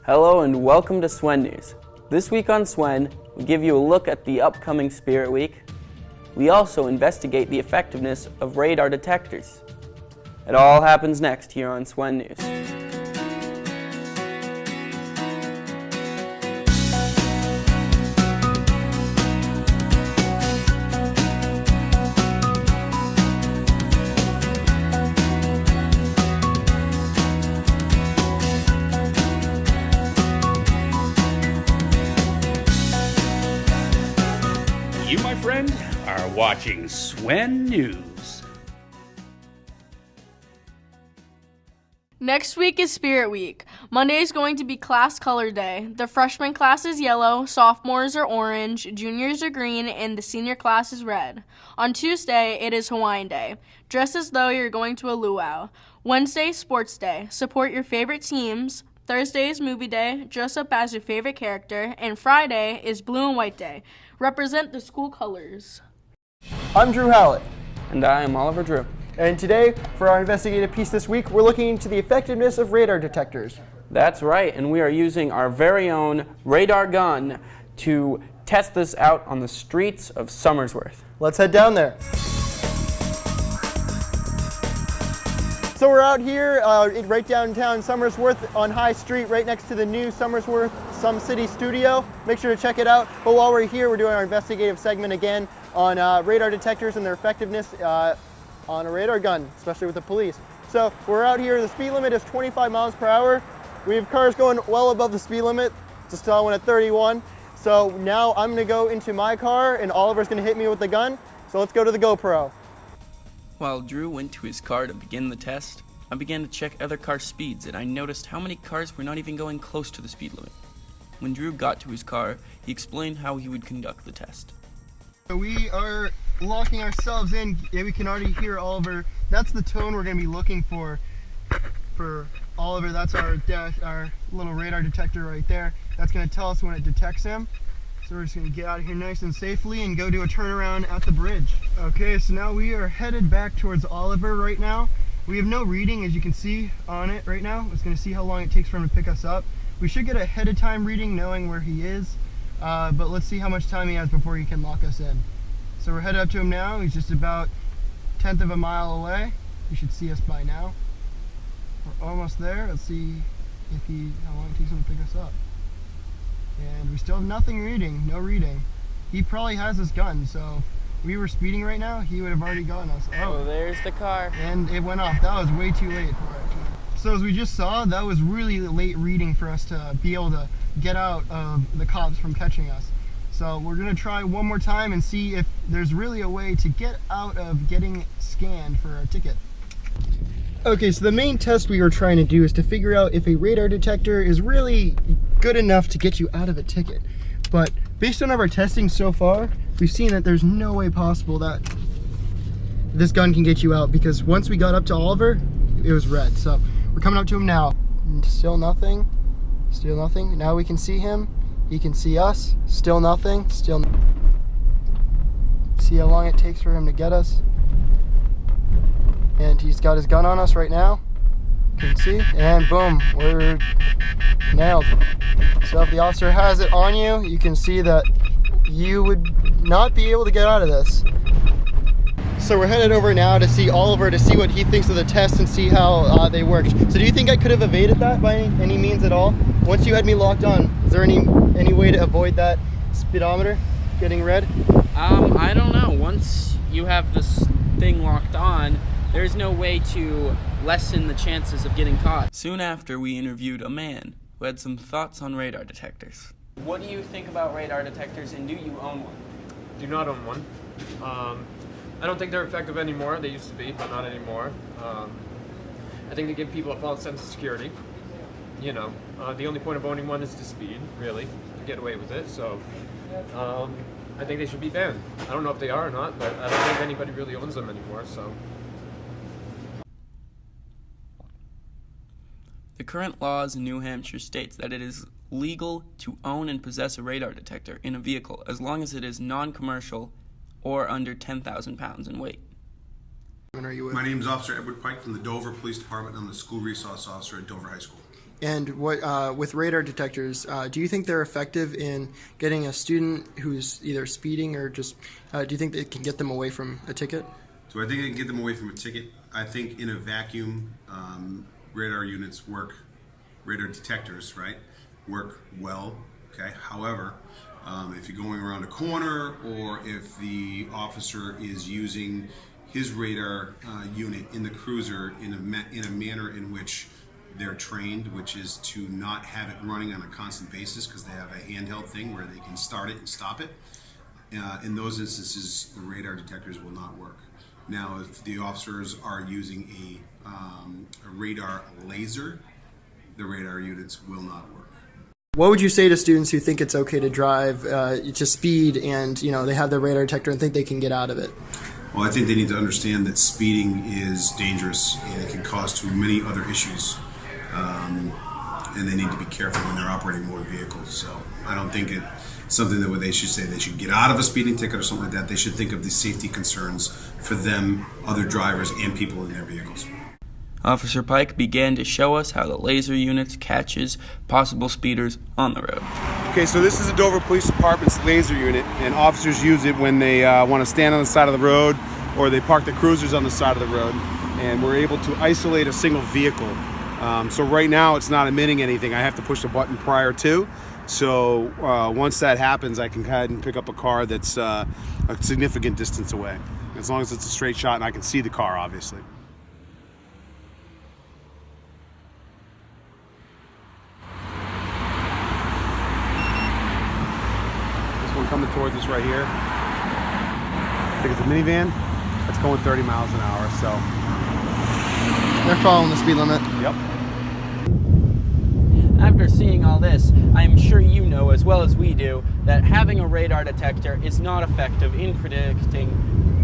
Hello and welcome to SWEN News. This week on SWEN, we give you a look at the upcoming Spirit Week. We also investigate the effectiveness of radar detectors. It all happens next here on SWEN News. You, my friend, are watching SWEN News. Next week is Spirit Week. Monday is going to be Class Color Day. The freshman class is yellow, sophomores are orange, juniors are green, and the senior class is red. On Tuesday, it is Hawaiian Day. Dress as though you're going to a luau. Wednesday, Sports Day. Support your favorite teams. Thursday is Movie Day. Dress up as your favorite character. And Friday is Blue and White Day. Represent the school colors. I'm Drew Hallett. And I am Oliver Drew. And today, for our investigative piece this week, we're looking into the effectiveness of radar detectors. That's right, and we are using our very own radar gun to test this out on the streets of Somersworth. Let's head down there. So we're out here right downtown Somersworth on High Street, right next to the new Somersworth Some City studio. Make sure to check it out. But while we're here, we're doing our investigative segment again on radar detectors and their effectiveness on a radar gun, especially with the police. So we're out here, the speed limit is 25 miles per hour. We have cars going well above the speed limit, just saw one at 31. So now I'm gonna go into my car and Oliver's gonna hit me with the gun. So let's go to the GoPro. While Drew went to his car to begin the test, I began to check other car speeds and I noticed how many cars were not even going close to the speed limit. When Drew got to his car, he explained how he would conduct the test. So we are locking ourselves in. Yeah, we can already hear Oliver. That's the tone we're going to be looking for Oliver. That's our little radar detector right there. That's going to tell us when it detects him. So we're just going to get out of here nice and safely and go do a turnaround at the bridge. Okay, so now we are headed back towards Oliver right now. We have no reading, as you can see on it right now. It's going to see how long it takes for him to pick us up. We should get a ahead of time reading knowing where he is, but let's see how much time he has before he can lock us in. So we're headed up to him now. He's just about 1/10 of a mile away. You should see us by now. We're almost there. Let's see how long it takes him to pick us up. And we still have nothing reading, no reading. He probably has his gun, so if we were speeding right now, he would have already gotten us. Oh, there's the car. And it went off. That was way too late for it. So as we just saw, that was really late reading for us to be able to get out of the cops from catching us. So we're gonna try one more time and see if there's really a way to get out of getting scanned for a ticket. Okay, so the main test we were trying to do is to figure out if a radar detector is really good enough to get you out of a ticket. But based on our testing so far, we've seen that there's no way possible that this gun can get you out, because once we got up to Oliver, it was red. So we're coming up to him now. And still nothing, still nothing. Now we can see him, he can see us, still nothing, still. See how long it takes for him to get us. And he's got his gun on us right now. You can see, and boom, we're nailed. So if the officer has it on you, you can see that you would not be able to get out of this. So we're headed over now to see Oliver to see what he thinks of the test and see how they worked. So do you think I could have evaded that by any means at all? Once you had me locked on, is there any way to avoid that speedometer getting red? I don't know. Once you have this thing locked on, there's no way to lessen the chances of getting caught. Soon after, we interviewed a man who had some thoughts on radar detectors. What do you think about radar detectors, and do you own one? Do not own one. I don't think they're effective anymore. They used to be, but not anymore. I think they give people a false sense of security. You know, the only point of owning one is to speed, really, to get away with it. So I think they should be banned. I don't know if they are or not, but I don't think anybody really owns them anymore. So. The current laws in New Hampshire states that it is legal to own and possess a radar detector in a vehicle as long as it is non-commercial or under 10,000 pounds in weight. Are you with? My name is Officer Edward Pike from the Dover Police Department. I'm the school resource officer at Dover High School. And what with radar detectors, do you think they're effective in getting a student who's either speeding or just, do you think they can get them away from a ticket? So I think I can get them away from a ticket. I think in a vacuum, radar units work, radar detectors, right, work well, okay? However, if you're going around a corner or if the officer is using his radar unit in the cruiser in a manner in which they're trained, which is to not have it running on a constant basis because they have a handheld thing where they can start it and stop it. In those instances, the radar detectors will not work. Now, if the officers are using a radar laser, the radar units will not work. What would you say to students who think it's okay to drive to speed and they have their radar detector and think they can get out of it? Well, I think they need to understand that speeding is dangerous and it can cause too many other issues. And they need to be careful when they're operating motor vehicles. So I don't think it's something that they should say they should get out of a speeding ticket or something like that. They should think of the safety concerns for them, other drivers, and people in their vehicles. Officer Pike began to show us how the laser units catches possible speeders on the road. Okay, so this is the Dover Police Department's laser unit, and officers use it when they want to stand on the side of the road or they park the cruisers on the side of the road, and we're able to isolate a single vehicle. So right now it's not emitting anything. I have to push the button prior to. So once that happens, I can go ahead and pick up a car that's a significant distance away, as long as it's a straight shot and I can see the car, obviously. This one coming towards us right here, I think it's a minivan. It's going 30 miles an hour, so. They're following the speed limit. Yep. After seeing all this, I'm sure you know as well as we do that having a radar detector is not effective in predicting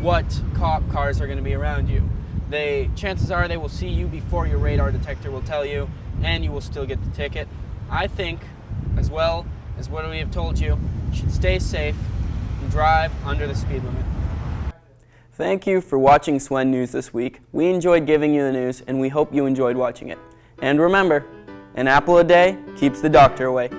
what cop cars are going to be around you. Chances are they will see you before your radar detector will tell you, and you will still get the ticket. I think, as well as what we have told you, you should stay safe and drive under the speed limit. Thank you for watching SWEN News this week. We enjoyed giving you the news, and we hope you enjoyed watching it. And remember, an apple a day keeps the doctor away.